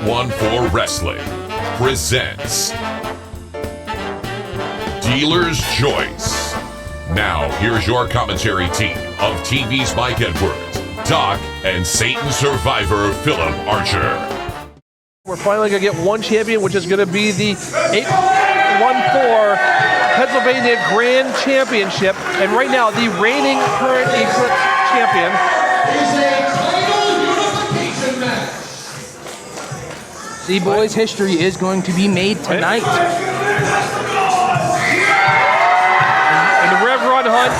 814 Wrestling presents Dealer's Choice. Now, here's your commentary team of TV's Mike Edwards, Doc, and Satan survivor Philip Archer. We're finally going to get one champion, which is going to be the 814 Pennsylvania Grand Championship. And right now, the reigning current Eclipse champion is a title unification match. The boys' history is going to be made tonight. And the Rev Ron Hunt.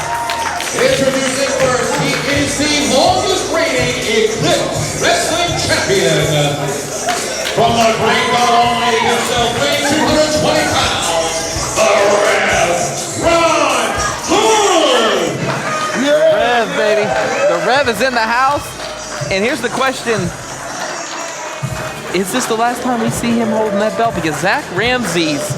Introducing first, he is the longest reigning Eclipse Wrestling Champion. From the great God Almighty himself, weighing 220 pounds, the Rev Ron Hunt! Rev, baby. The Rev is in the house. And here's the question. Is this the last time we see him holding that belt? Because Zakk Ramses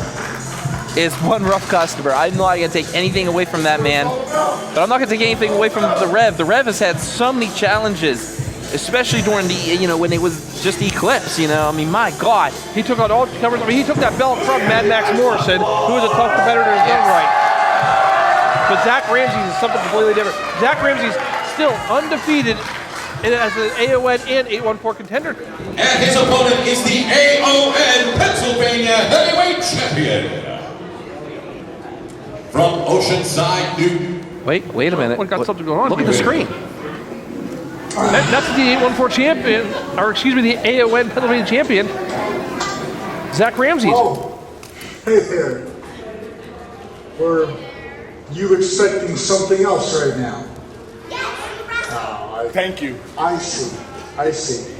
is one rough customer. I'm not going to take anything away from that man. But I'm not going to take anything away from the Rev. The Rev has had so many challenges, especially during the, when it was just Eclipse, I mean, my God. He took out all covers. I mean, he took that belt from Mad Max Morrison, who was a tough competitor in his own right. But Zakk Ramses is something completely different. Zakk Ramses still undefeated as an AON and 814 contender. And his opponent is the AON Pennsylvania Heavyweight Champion. From Oceanside, New. Wait a minute. What got something going on? Look at the screen. That's the 814 champion, or excuse me, the AON Pennsylvania champion, Zakk Ramses. Oh, hey there. Were you expecting something else right now? Thank you. I see.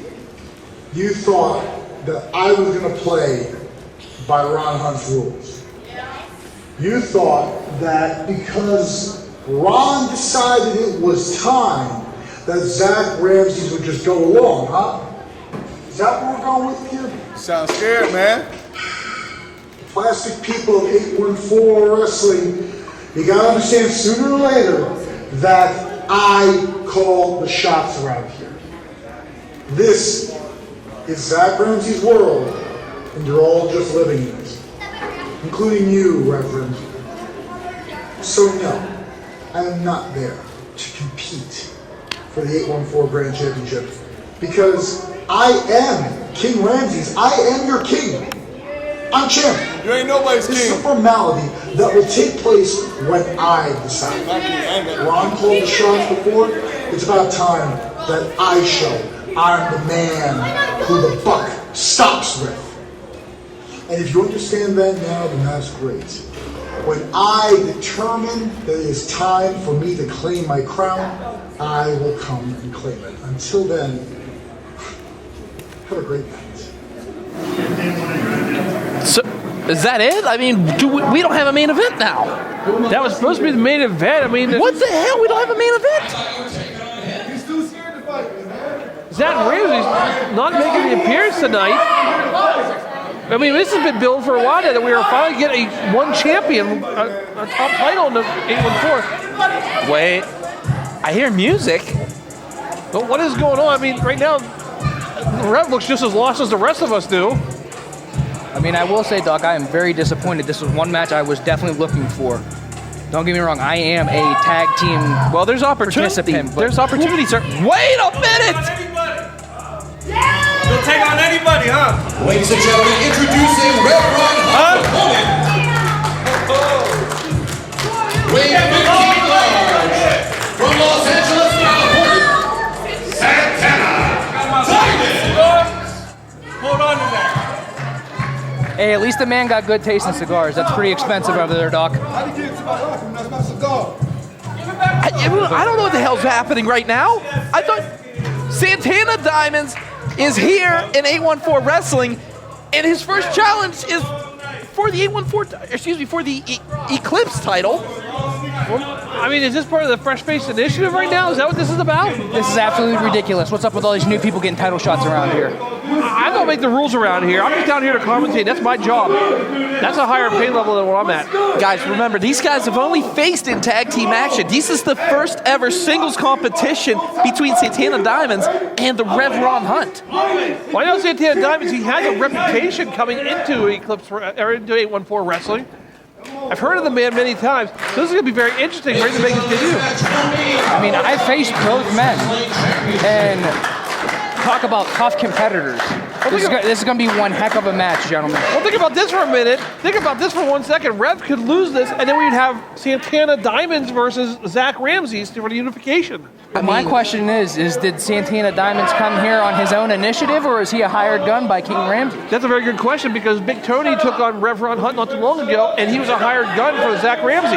You thought that I was going to play by Ron Hunt's rules. You thought that because Ron decided it was time that Zakk Ramses would just go along, huh? Is that what we're going with here? Sounds scared, man. Plastic people of 814 Wrestling, you gotta understand sooner or later that I call the shots around here. This is Zakk Ramses' world, and you're all just living in it, including you, Reverend. So no, I am not there to compete for the 814 Grand Championship, because I am King Ramses. I am your king. I'm champion. You ain't nobody's This is a king. formality that will take place when I decide. Ron called the shots before. It's about time that I show I'm the man who the buck stops with. And if you understand that now, then that's great. When I determine that it is time for me to claim my crown, I will come and claim it. Until then, have a great night. So, is that it? I mean, we don't have a main event now. That was supposed to be the main event. I mean, What the hell? We don't have a main event? He's too scared to fight, man. Zakk Ramses not making the appearance tonight. I mean, this has been built for a while now that we are finally getting one champion, a top title in the 814. Wait. I hear music. But what is going on? I mean, right now, Rev looks just as lost as the rest of us do. I mean, I will say, Doc, I am very disappointed. This was one match I was definitely looking for. Don't get me wrong, I am a tag team. Well, there's opportunity. Participant, but- There's opportunity, sir. Wait a minute! You'll take on anybody, huh? Ladies and gentlemen, introducing Rev Ron Hunt, opponent. Weighing 15 large, from Los Angeles, California, Santana Diamond. Hold on to that. Hey, at least the man got good taste in cigars. That's pretty expensive over there, Doc. How do you get to my life? That's my cigar. I don't know what the hell's happening right now. I thought Santana Diamonds is here in 814 Wrestling, and his first challenge is for the 814, excuse me, for the Eclipse title. I mean, is this part of the Fresh Face Initiative right now? Is that what this is about? This is absolutely ridiculous. What's up with all these new people getting title shots around here? I don't make the rules around here. I'm just down here to commentate. That's my job. That's a higher pay level than where I'm at. Guys, remember, these guys have only faced in tag team action. This is the first ever singles competition between Santana Diamonds and the Rev Ron Hunt. Well, I know Santana Diamonds, he has a reputation coming into Eclipse, or into 814 Wrestling. I've heard of the man many times, so this is going to be very interesting, ready to make his debut. I mean, I faced both men, and talk about tough competitors. This is going to be one heck of a match, gentlemen. Well, think about this for a minute. Think about this for 1 second. Rev could lose this, and then we'd have Santana Diamonds versus Zakk Ramses for the unification. My question is did Santana Diamonds come here on his own initiative, or is he a hired gun by King Ramses? That's a very good question, because Big Tony took on Rev Ron Hunt not too long ago, and he was a hired gun for Zakk Ramses.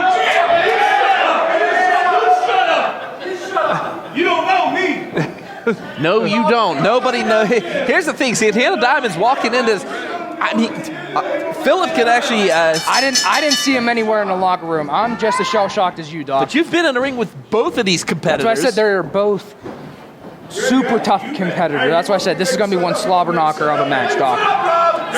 You don't know me. No, you don't. Nobody knows. Here's the thing. Santana Diamonds walking into this. I mean, Philip could actually. I didn't see him anywhere in the locker room. I'm just as shell-shocked as you, Doc. But you've been in the ring with both of these competitors. That's why I said they're both super tough competitors. That's why I said this is going to be one slobber knocker of a match, Doc.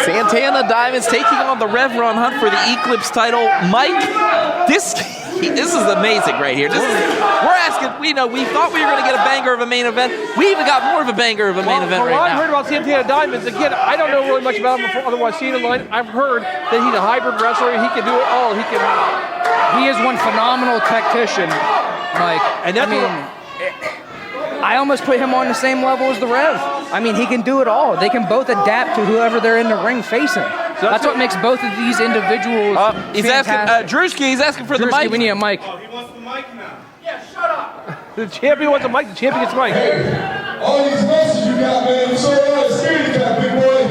Santana Diamonds taking on the Rev Ron Hunt for the Eclipse title. Mike, this is amazing right here. We're asking, we thought we were going to get a banger of a main event. We even got more of a banger of a main event right now. Well, I heard about Santana Diamonds. Again, I don't know really much about him before, otherwise seeing him line. I've heard that he's a hybrid wrestler. He can do it all. He is one phenomenal tactician, Mike. And that's I almost put him on the same level as the Rev. I mean, he can do it all. They can both adapt to whoever they're in the ring facing. So that's what makes both of these individuals he's fantastic. asking, Drewski, he's asking for the mic. We need a mic. Oh, he wants the mic now. The champion wants a mic. The champion gets a mic. All these matches you got, man, I'm so scared you got, big boy.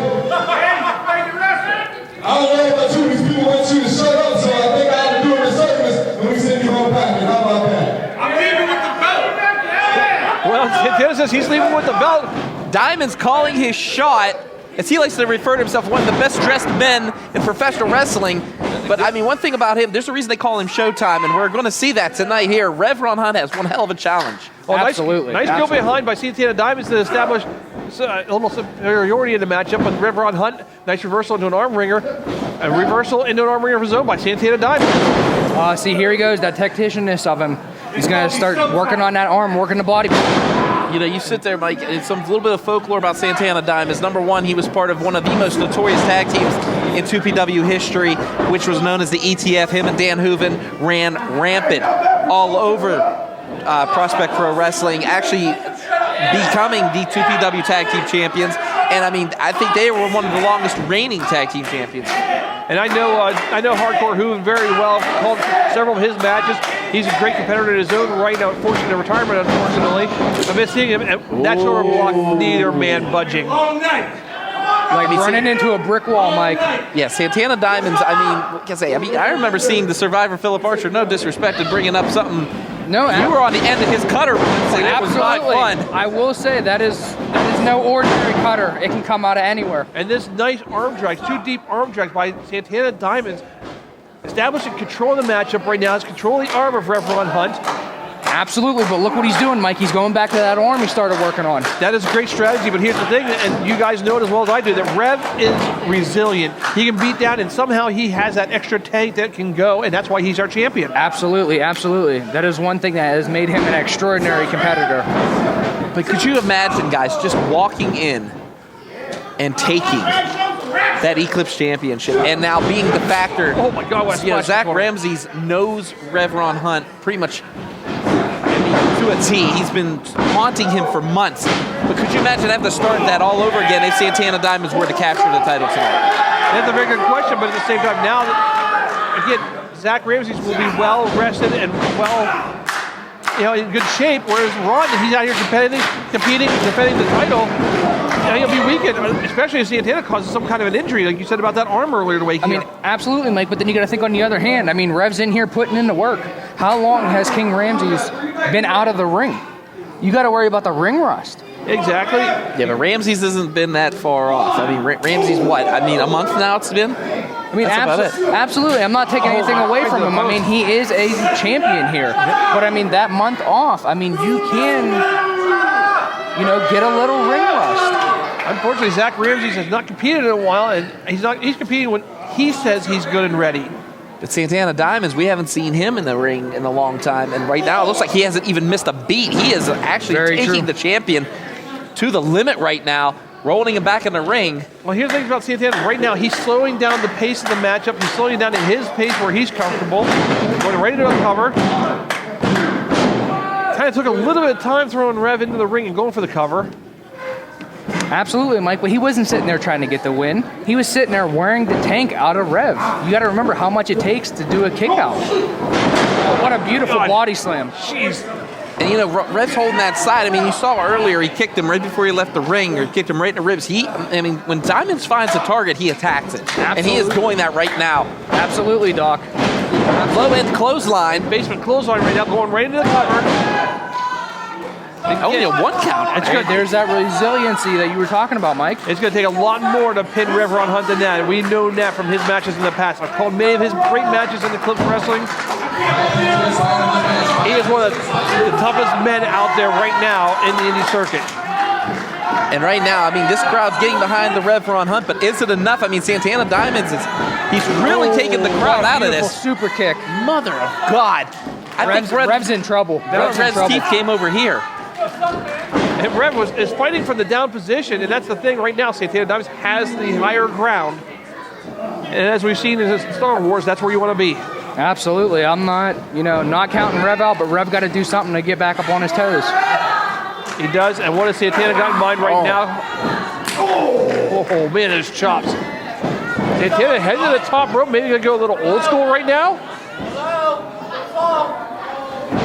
I don't know about you, these people want you to shut up, so I think I ought to do a resurgence when we send you home packing. How about that? I'm leaving with the belt. Well, Santana says he's leaving with the belt. Diamond's calling his shot, as he likes to refer to himself, one of the best dressed men in professional wrestling. But I mean, one thing about him, there's a reason they call him Showtime, and we're going to see that tonight here. Rev Ron Hunt has one hell of a challenge. Well, Absolutely. Nice go behind by Santana Diamonds to establish almost superiority in the matchup with Rev Ron Hunt. Nice reversal into an arm ringer. A reversal into an arm ringer of his own by Santana Diamonds. See, here he goes, that tacticianness of him. He's going to start working on that arm, working the body. You know, you sit there, Mike, and some little bit of folklore about Santana Diamonds. Number one, he was part of one of the most notorious tag teams in 2PW history, which was known as the ETF. Him and Dan Hooven ran rampant all over Prospect Pro Wrestling, actually becoming the 2PW tag team champions. And I mean, I think they were one of the longest reigning tag team champions. And I know Hardcore Hooven very well. Called several of his matches. He's a great competitor in his own right now, forced into retirement, unfortunately. I've been seeing him at that sort of block, neither man budging. Long night. Like running into a brick wall, Mike. Yeah, Santana Diamonds, I mean, what can I say? I mean, I remember seeing the Survivor Philip Archer, no disrespect, and bringing up something. No, you were on the end of his cutter, and it was not fun. I will say that is no ordinary cutter. It can come out of anywhere. And this nice arm drag, two deep arm drags by Santana Diamonds, establishing control of the matchup right now. Is controlling the arm of Rev Ron Hunt. Absolutely, but look what he's doing, Mike. He's going back to that arm he started working on. That is a great strategy, but here's the thing, and you guys know it as well as I do, that Rev is resilient. He can beat down, and somehow he has that extra tank that can go, and that's why he's our champion. Absolutely, absolutely. That is one thing that has made him an extraordinary competitor. But could you imagine, guys, just walking in and taking that Eclipse Championship, and now being the factor? Oh my God! Zakk Ramses knows Rev Ron Hunt pretty much to a T. He's been haunting him for months. But could you imagine having to start that all over again if Santana Diamonds were to capture the title tonight? That's a very good question, but at the same time, now that, again, Zakk Ramses will be well rested and well, in good shape, whereas Ron, he's out here competing, defending the title. He'll be weakened, especially if Santana causes some kind of an injury, like you said about that arm earlier today. I mean, absolutely, Mike, but then you got to think on the other hand. I mean, Rev's in here putting in the work. How long has King Ramses been out of the ring? You got to worry about the ring rust. Exactly. Yeah, but Ramses hasn't been that far off. I mean, Ramses, what? I mean, a month now it's been? I mean, absolutely. I'm not taking anything away from him. I mean, he is a champion here. But I mean, that month off, I mean, you can, you know, get a little ring rust. Unfortunately, Zakk Ramses has not competed in a while, and he's competing when he says he's good and ready. But Santana Diamonds, we haven't seen him in the ring in a long time, and right now it looks like he hasn't even missed a beat. He is actually taking the champion to the limit right now, rolling him back in the ring. Well, here's the thing about Santana. Right now, he's slowing down the pace of the matchup. He's slowing down at his pace where he's comfortable. Going right into a cover. Kind of took a little bit of time throwing Rev into the ring and going for the cover. Absolutely, Mike, but he wasn't sitting there trying to get the win. He was sitting there wearing the tank out of Rev. You got to remember how much it takes to do a kick out. What a beautiful body slam. Jeez. And you know, Rev's holding that side. I mean, you saw earlier he kicked him right before he left the ring, or kicked him right in the ribs. I mean, when Diamonds finds a target, he attacks it. Absolutely. And he is doing that right now. Absolutely, Doc. Low end clothesline. Basement clothesline right now, going right into the cover. Only a 1 count. There's that resiliency that you were talking about, Mike. It's going to take a lot more to pin Rev Ron Hunt than that. We know that from his matches in the past. I've called many of his great matches in Eclipse Wrestling. He is one of the toughest men out there right now in the indie circuit. And right now, I mean, this crowd's getting behind the Rev Ron Hunt, but is it enough? I mean, Santana Diamonds he's really taking the crowd out of this. Super kick. Mother of God. I think Rev's in trouble. Rev's teeth came over here. And Rev is fighting from the down position, and that's the thing right now. Santana Diamonds has the higher ground. And as we've seen in Star Wars, that's where you want to be. Absolutely. I'm not counting Rev out, but Rev got to do something to get back up on his toes. He does, and what has Santana got in mind right now? Oh, man, those chops. Santana heading to the top rope, maybe going to go a little old school right now.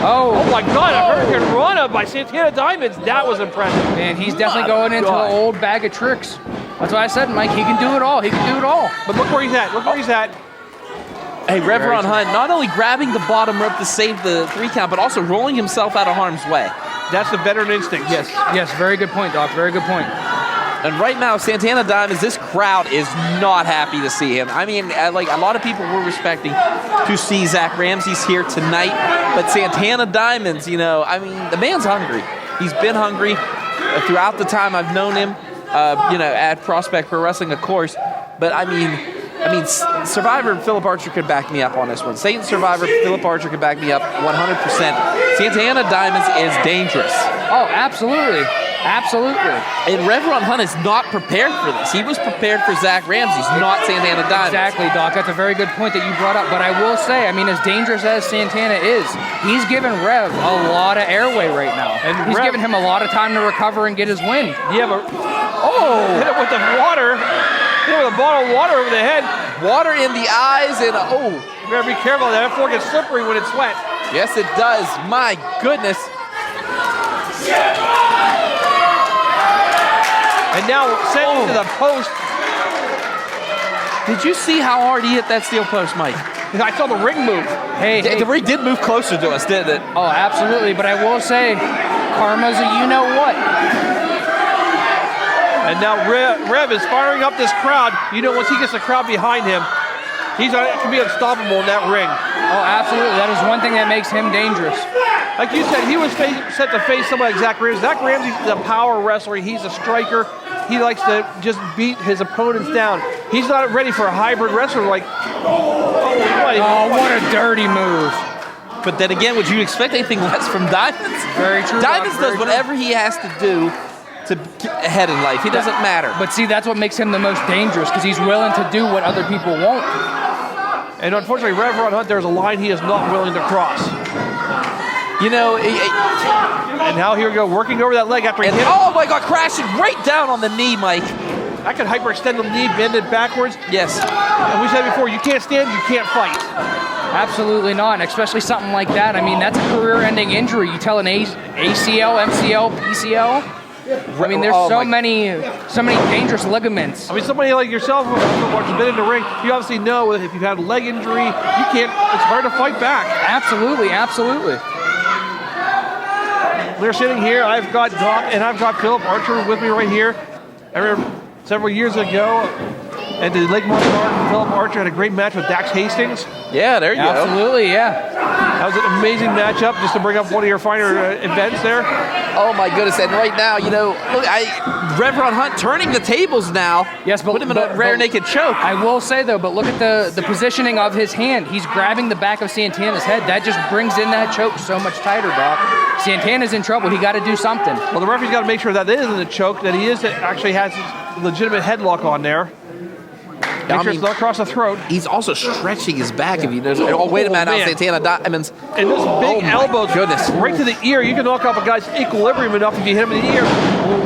Oh my God, a hurricane run-up by Santana Diamonds. That was impressive. Man, he's definitely going into an old bag of tricks. That's why I said, Mike, he can do it all. He can do it all. But look where he's at. Look where he's at. Hey, Rev Ron Hunt not only grabbing the bottom rope to save the 3 count, but also rolling himself out of harm's way. That's the veteran instinct. Yes, very good point, Doc. Very good point. And right now, Santana Diamonds, this crowd is not happy to see him. I mean, like a lot of people were respecting to see Zakk Ramses here tonight, but Santana Diamonds, you know, I mean, the man's hungry. He's been hungry throughout the time I've known him, you know, at Prospect Pro Wrestling, of course. But I mean, Survivor Philip Archer could back me up on this one. Satan Survivor Philip Archer could back me up 100%. Santana Diamonds is dangerous. Oh, absolutely. Absolutely. And Rev Ron Hunt is not prepared for this. He was prepared for Zakk Ramses, not Santana Diamonds. Exactly, Doc. That's a very good point that you brought up. But I will say, I mean, as dangerous as Santana is, he's given Rev a lot of airway right now. And he's given him a lot of time to recover and get his win. Yeah, but hit him with the water. Hit him with a bottle of water over the head. Water in the eyes and you better be careful. That floor gets slippery when it's wet. Yes, it does. My goodness. And now sent to the post. Did you see how hard he hit that steel post, Mike? I saw the ring move. Hey, the ring did move closer to us, didn't it? Oh, absolutely. But I will say, karma's a you-know-what. And now Rev is firing up this crowd. You know, once he gets the crowd behind him, he can be unstoppable in that ring. Oh, absolutely. That is one thing that makes him dangerous. Like you said, he was set to face somebody like Zakk Ramses. Zakk Ramses is a power wrestler. He's a striker. He likes to just beat his opponents down. He's not ready for a hybrid wrestler like... Oh, what a dirty move. But then again, would you expect anything less from Diamonds? Very true. Diamonds does whatever he has to do to get ahead in life. He doesn't matter. But see, that's what makes him the most dangerous, because he's willing to do what other people won't. And unfortunately, Rev Ron Hunt, there's a line he is not willing to cross. You know, and now here we go, working over that leg after he hit. Oh my God, crashing right down on the knee, Mike. That could hyperextend the knee, bend it backwards. Yes. And we said before, you can't stand, you can't fight. Absolutely not, and especially something like that. I mean, that's a career-ending injury. You tell an ACL, MCL, PCL. I mean, there's so many dangerous ligaments. I mean, somebody like yourself who's been in the ring, you obviously know if you've had a leg injury, you can't. It's hard to fight back. Absolutely, absolutely. We're sitting here. I've got Doc and I've got Philip Archer with me right here. I remember several years ago, And the Lake Market Philip Archer had a great match with Dax Hastings. Yeah, there you go. Absolutely, yeah. That was an amazing matchup, just to bring up one of your finer events there. Oh my goodness! And right now, you know, look, Rev Ron Hunt turning the tables now. Yes, but put him in a rear naked choke. I will say though, but look at the positioning of his hand. He's grabbing the back of Santana's head. That just brings in that choke so much tighter, Doc. Santana's in trouble. He got to do something. Well, the referee's got to make sure that isn't a choke, that he actually has his legitimate headlock on there. Make sure it's not across the throat. He's also stretching his back. If you notice. Oh, wait a minute! Now Santana Diamonds. And this big elbow, goodness, right to the ear. You can knock off a guy's equilibrium enough if you hit him in the ear.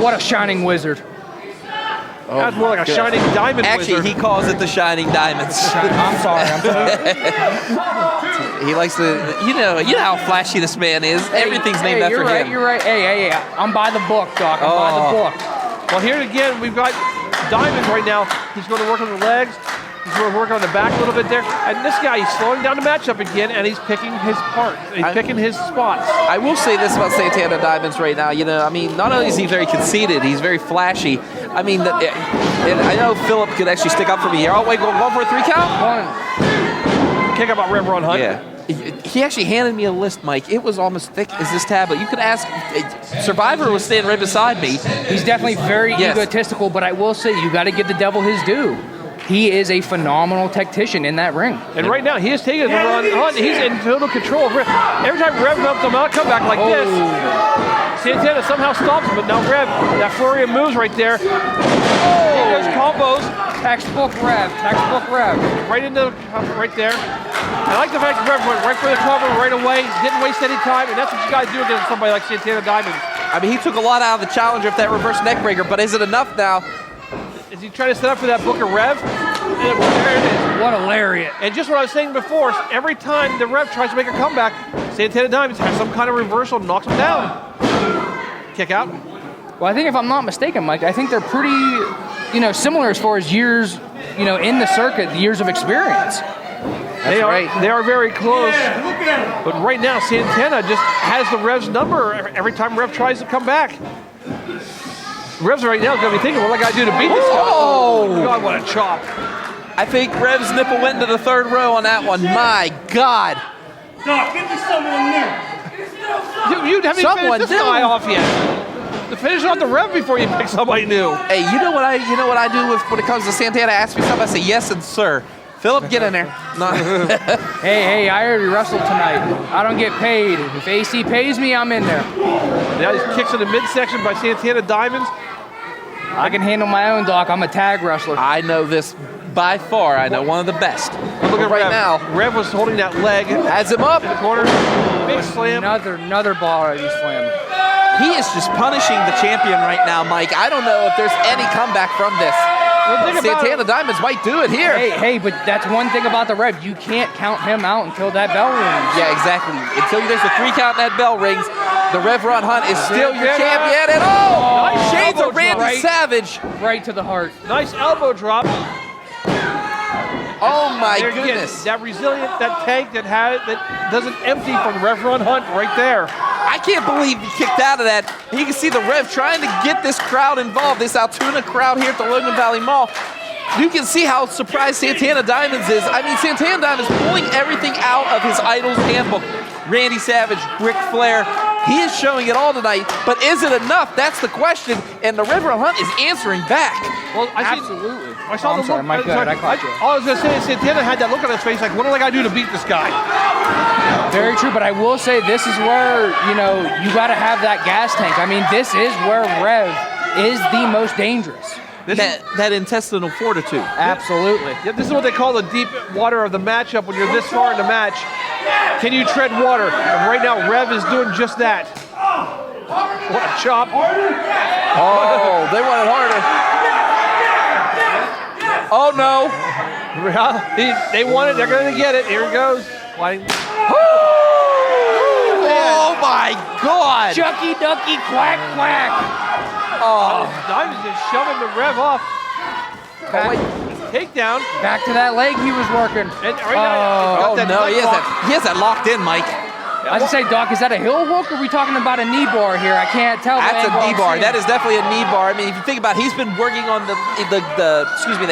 What a shining wizard! That's more like a shining diamond Actually, wizard. he calls it the shining diamonds. I'm sorry. He likes to, you know how flashy this man is. Everything's named after him. You're right. Hey, I'm by the book, Doc. I'm by the book. Well, here again, we've got Diamonds right now. He's going to work on the legs. He's going to work on the back a little bit there. And this guy, he's slowing down the matchup again, and he's picking his part. He's picking his spots. I will say this about Santana Diamonds right now. You know, I mean, not only is he very conceited, he's very flashy. I mean, and I know Philip could actually stick up for me here. Oh, wait, going for a 3 count? Kick out by Rev Ron Hunt. Yeah. He actually handed me a list, Mike. It was almost thick as this tablet. You could ask. Survivor was standing right beside me. He's definitely very egotistical, but I will say you got to give the devil his due. He is a phenomenal tactician in that ring. And right now, he is taking the Ron Hunt. He's in total control of Rev. Every time Rev helps him out, come back like this. Santana somehow stops him, but now Rev, that flurry of moves right there. He does combos. Textbook Rev. Right into right there. I like the fact that Rev went right for the cover right away. Didn't waste any time, and that's what you got to do against somebody like Santana Diamond. I mean, he took a lot out of the challenger with that reverse neck breaker, but is it enough now? Is he trying to set up for that Booker Rev? There it is. What a lariat. And just what I was saying before, every time the Rev tries to make a comeback, Santana Diamond has some kind of reversal, knocks him down. Kick out. Well, I think if I'm not mistaken, Mike, I think they're pretty, similar as far as years, in the circuit, years of experience. They are very close. But right now, Santana just has the Rev's number every time Rev tries to come back. Rev's right now is going to be thinking, what do I got to do to beat this guy? Oh, God, what a chop. I think Rev's nipple went into the 3rd row on that one. My God. Doc, give me someone new. You haven't finished this guy off yet. To finish off the Rev before you pick somebody new. Hey, you know what I do when it comes to Santana? Ask me something, I say yes and sir. Philip, get in there. No. Hey, I already wrestled tonight. I don't get paid. If AC pays me, I'm in there. Now he kicks in the midsection by Santana Diamonds. I can handle my own, Doc. I'm a tag wrestler. I know this by far. I know one of the best. Look at right Rev. now. Rev was holding that leg. Has him up. In the corner. Big slam. Another ball already slammed. He is just punishing the champion right now, Mike. I don't know if there's any comeback from this. Well, Santana Diamonds might do it here. Hey, but that's one thing about the Rev. You can't count him out until that bell rings. Yeah, exactly. Until there's a 3 count and that bell rings, the Rev Ron Hunt is still your champion. And nice shades of elbow Randy drop. Savage. Right to the heart. Nice elbow drop. Oh my there goodness. That resilient, that tank that doesn't empty from Rev Ron Hunt right there. I can't believe he kicked out of that. You can see the Rev trying to get this crowd involved, this Altoona crowd here at the Logan Valley Mall. You can see how surprised Santana Diamonds is. I mean, Santana Diamonds pulling everything out of his idol's handbook. Randy Savage, Ric Flair. He is showing it all tonight, but is it enough? That's the question, and the Rev Ron Hunt is answering back. Well, Absolutely. I saw I'm sorry, Mike, I caught you. All I was going to say is Santana had that look on his face like, what do I got to do to beat this guy? Very true, but I will say this is where, you got to have that gas tank. I mean, this is where Rev is the most dangerous. That intestinal fortitude. Absolutely. Yeah, this is what they call the deep water of the matchup when you're this far in the match. Can you tread water? And right now, Rev is doing just that. What a chop. Oh, they want it harder. Oh, no. They want it. They're going to get it. Here it goes. Oh, my God. Chucky Ducky Quack Quack. Oh. Diamond's just shoving the Rev off. Takedown. Back to that leg he was working. And right now, Oh, no. He has that locked in, Mike. I was gonna say, Doc, is that a heel hook or are we talking about a knee bar here? I can't tell. That's a knee bar. That is definitely a knee bar. I mean, if you think about it, he's been working on the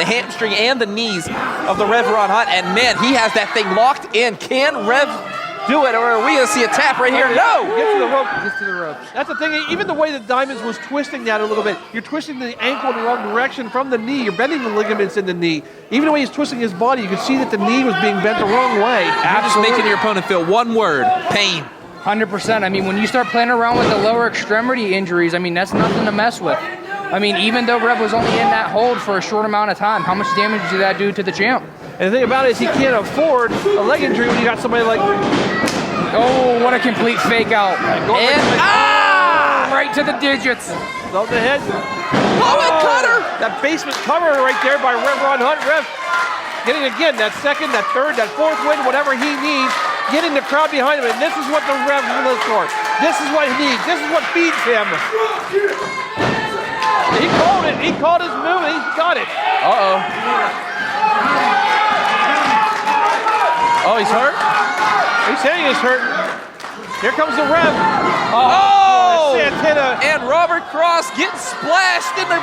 hamstring and the knees of the Rev Ron Hunt, and man, he has that thing locked in. Can Rev do it, or are we gonna see a tap right here? No! Get to the rope. Gets to the ropes. That's the thing, even the way that Diamonds was twisting that a little bit, you're twisting the ankle in the wrong direction from the knee, you're bending the ligaments in the knee. Even the way he's twisting his body, you can see that the knee was being bent the wrong way. You're just making your opponent feel one word, pain. 100%. I mean, when you start playing around with the lower extremity injuries, I mean, that's nothing to mess with. I mean, even though Rev was only in that hold for a short amount of time, how much damage did that do to the champ? And the thing about it is he can't afford a leg injury when you got somebody like... Oh, what a complete fake out. Right to the digits. Above the head. Cutter! That basement cover right there by Rev Ron Hunt. Rev getting again that second, that third, that fourth win, whatever he needs, getting the crowd behind him. And this is what the Rev lives for. This is what he needs. This is what feeds him. He called it. He called his move and he got it. Uh-oh. Oh, he's hurt? He's saying he's hurt. Here comes the Rev. Oh! Santana. And Robert Cross getting splashed in there.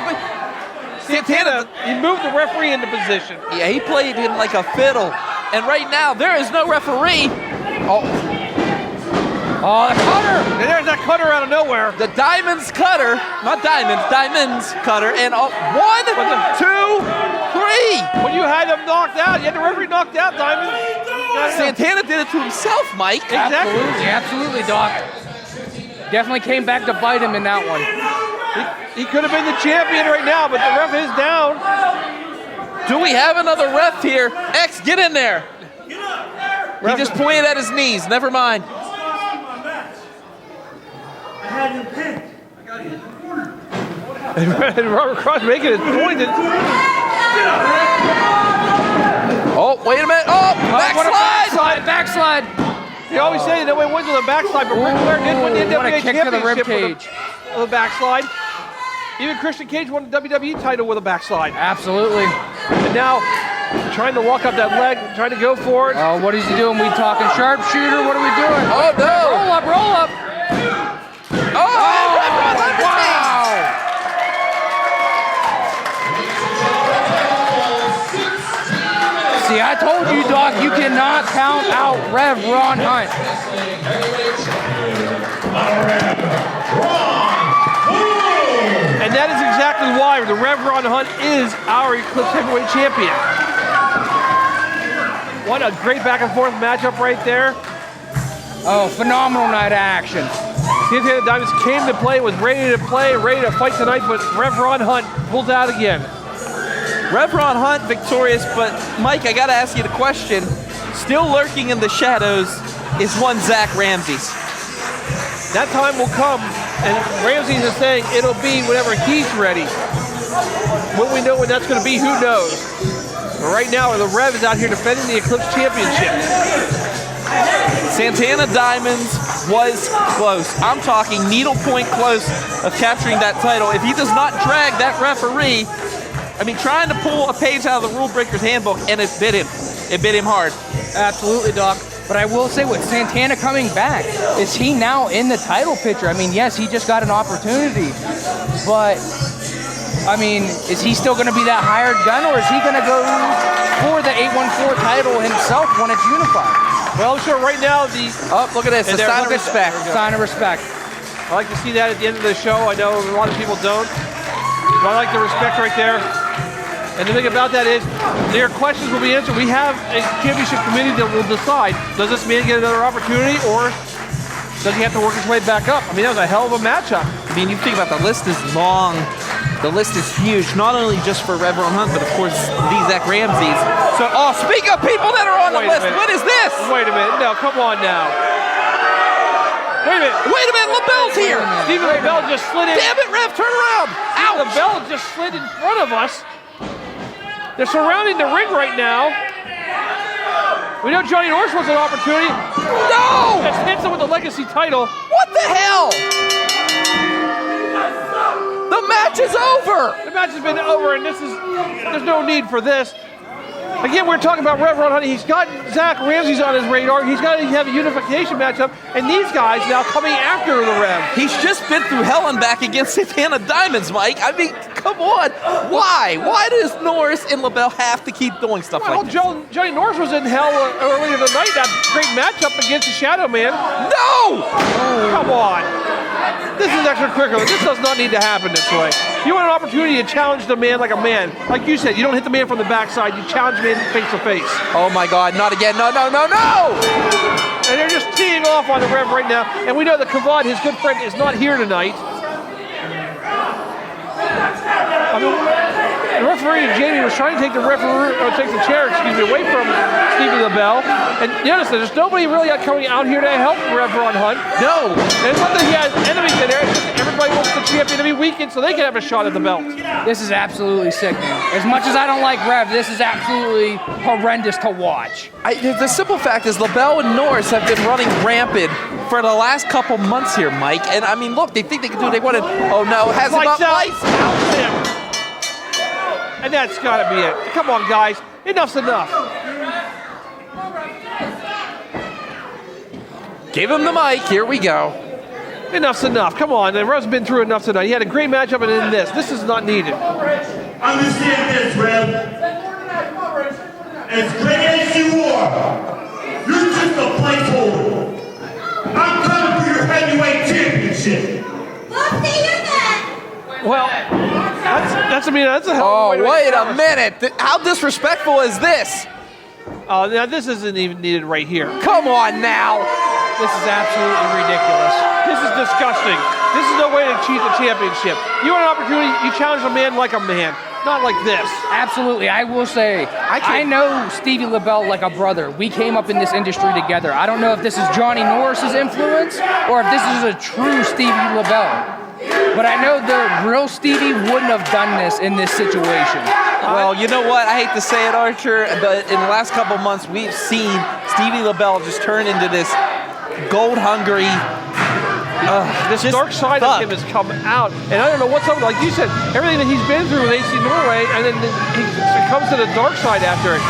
Santana, he moved the referee into position. Yeah, he played him like a fiddle. And right now, there is no referee. Oh, the cutter. And there's that cutter out of nowhere. The Diamonds cutter, not Diamonds, Diamonds cutter. And 1, 2, 3. When you had him knocked out, you had the referee knocked out, Diamond. Santana did it to himself, Mike. Exactly. Absolutely, Doc. Definitely came back to bite him in that one. He could have been the champion right now, but the ref is down. Do we have another ref here? X, get in there. He just pointed at his knees. Never mind. I had him pinned. I got hit in the corner. And Robert Cross making his point. Oh, wait a minute. Oh, backslide. Backslide. You always say nobody wins with a backslide, but Ric Flair did win the What a NWA kick to the rib championship cage. with a backslide. Even Christian Cage won the WWE title with a backslide. Absolutely. And now, trying to walk up that leg, trying to go for it. Oh, what is he doing? We talking sharpshooter? What are we doing? Oh, no. Roll up, roll up. Wow. See, I told you, Doc, you cannot count out Rev Ron Hunt. And that is exactly why the Rev Ron Hunt is our Eclipse Heavyweight Champion. What a great back and forth matchup right there. Oh, phenomenal night of action. Santana Diamonds came to play, was ready to play, ready to fight tonight, but Rev Ron Hunt pulled out again. Rev Ron Hunt victorious, but Mike, I gotta ask you the question. Still lurking in the shadows is one Zakk Ramses. That time will come, and Ramses is saying it'll be whenever he's ready. When we know when that's going to be, who knows? But right now, the Rev is out here defending the Eclipse Championship. Santana Diamonds was close. I'm talking needlepoint close of capturing that title. If he does not drag that referee, I mean, trying to pull a page out of the Rule Breaker's handbook, and it bit him. It bit him hard. Absolutely, Doc. But I will say, with Santana coming back, is he now in the title picture? I mean, yes, he just got an opportunity, but I mean, is he still going to be that hired gun, or is he going to go for the 814 title himself when it's unified? Well, sure, right now, look at this, a sign of respect. Sign of respect. I like to see that at the end of the show. I know a lot of people don't, but I like the respect right there. And the thing about that is, their questions will be answered. We have a championship committee that will decide, does this man get another opportunity, or does he have to work his way back up? I mean, that was a hell of a matchup. I mean, you think about the list is long. The list is huge, not only just for Rev Ron Hunt, but of course, these Zakk Ramses. So, speak of people that are on the list, what is this? Wait a minute, no, come on now. Wait a minute, LaBelle's here. Stephen LaBelle just slid in. Damn it, Rev, turn around. Ouch. LaBelle just slid in front of us. They're surrounding the ring right now. We know Johnny Norris wants an opportunity. No! Just hits him with the legacy title. What the hell? The match is over. The match has been over, and there's no need for this. Again, we're talking about Rev Ron Hunt. He's got Zakk Ramses on his radar. He's got to have a unification matchup. And these guys now coming after the Rev. He's just been through hell and back against Santana Diamonds, Mike. I mean, come on. Why? Why does Norris and LaBelle have to keep doing stuff like this? Johnny Norris was in hell earlier tonight. That great matchup against the Shadow Man. No! Come on. This is extracurricular. This does not need to happen this way. You want an opportunity to challenge the man like a man. Like you said, you don't hit the man from the backside. You challenge the man face to face. Oh my God, not again. No, no, no, no! And they're just teeing off on the Rev right now. And we know that Kavad, his good friend, is not here tonight. I mean, the referee, Jamie, was trying to take the chair, away from Stevie LaBelle. And notice that there's nobody really coming out here to help Rev Ron Hunt. No! And it's not that he has enemies in there, it's just everybody wants the champion every weekend so they can have a shot at the belt. This is absolutely sickening. As much as I don't like Rev, this is absolutely horrendous to watch. The simple fact is LaBelle and Norris have been running rampant for the last couple months here, Mike. And I mean, look, they think they can do what they want. Oh no, has him up, lights out. And that's got to be it. Come on, guys. Enough's enough. Give him the mic. Here we go. Enough's enough. Come on. And Rev's been through enough tonight. He had a great matchup and then this. This is not needed. Understand this, Rev. As great as you are, you're just a placeholder. I'm coming for your heavyweight championship. Well, that's a hell of a way to wait a minute. How disrespectful is this? Oh, now this isn't even needed right here. Come on now. This is absolutely ridiculous. This is disgusting. This is no way to cheat the championship. You want an opportunity, you challenge a man like a man, not like this. Absolutely. I will say, I know Stevie LaBelle like a brother. We came up in this industry together. I don't know if this is Johnny Norris's influence or if this is a true Stevie LaBelle. But I know the real Stevie wouldn't have done this in this situation. Well, you know what? I hate to say it, Archer, but in the last couple months, we've seen Stevie LaBelle just turn into this gold-hungry. This dark side of him has come out, and I don't know what's up. Like you said, everything that he's been through with AC Norway, and then he comes to the dark side after it.